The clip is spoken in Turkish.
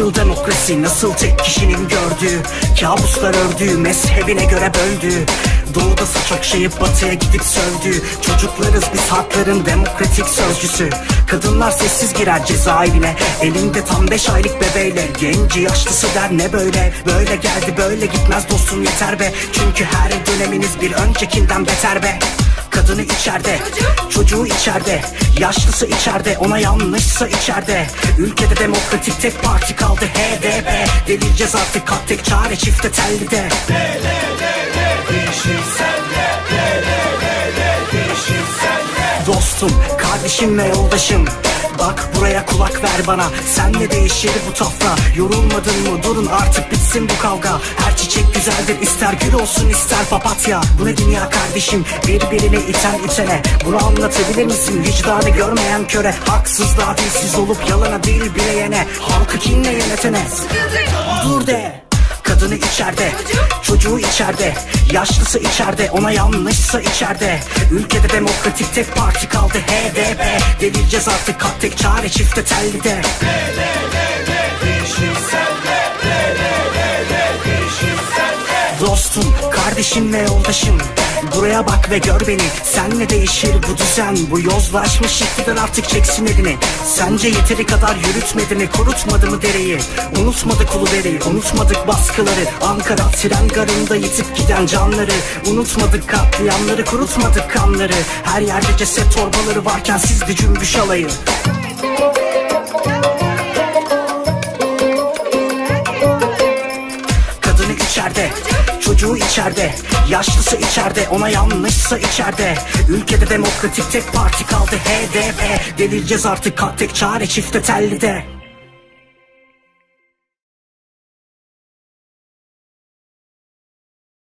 Nasıl demokrasi, nasıl tek kişinin gördüğü, kabuslar ördüğü, mezhebine göre böldüğü, doğuda saç okşayıp batıya gidip sövdüğü, çocuklarız biz halkların demokratik sözcüsü. Kadınlar sessiz girer cezaevine, elinde tam 5 aylık bebeğle. Genci yaşlısı der ne böyle, böyle geldi böyle gitmez dostum yeter be. Çünkü her döneminiz bir öncekinden beter be. Kadını içeride, çocuğu içeride, yaşlısı içeride, ona yanlışsa içeride. Ülkede demokratik tek parti kaldı HDP. Delireceğiz artık kat tek çare çifte telli de. Dostum, kardeşim ve yoldaşım, bak buraya kulak ver bana. Sen ne değişir bu tafra? Yorulmadın mı? Durun artık bitsin bu kavga. Her çiçek güzeldir, ister gül olsun ister papatya. Bu ne dünya kardeşim, birbirini iten itene. Bunu anlatabilir misin vicdanı görmeyen köre? Haksızlığa dilsiz olup yalana dil bileyene, halkı kinle yönetene. Dur de. Kadını içeride, çocuğu içeride, yaşlısı içeride, ona yanlışsa içeride. Ülkede demokratik tek parti kaldı HDP. Delireceğiz artık kat tek çare çifte telli de. Dostum, kardeşim ve yoldaşım, buraya bak ve gör beni. Senle değişir bu düzen, bu yozlaşmış iktidar artık çeksin elini. Sence yeteri kadar yürütmedi mi, kurutmadı mı dereyi? Unutmadık Uluderi'yi, unutmadık baskıları. Ankara tren garında yitip giden canları. Unutmadık katliamları, kurutmadık kanları. Her yerde ceset torbaları varken sizde cümbüş alayı. Kadını içeride, çocuğu içeride, yaşlısı içeride, ona yanlışsa içeride. Ülkede demokratik tek parti kaldı HDP. Delireceğiz artık kat tek çare çifte telli de.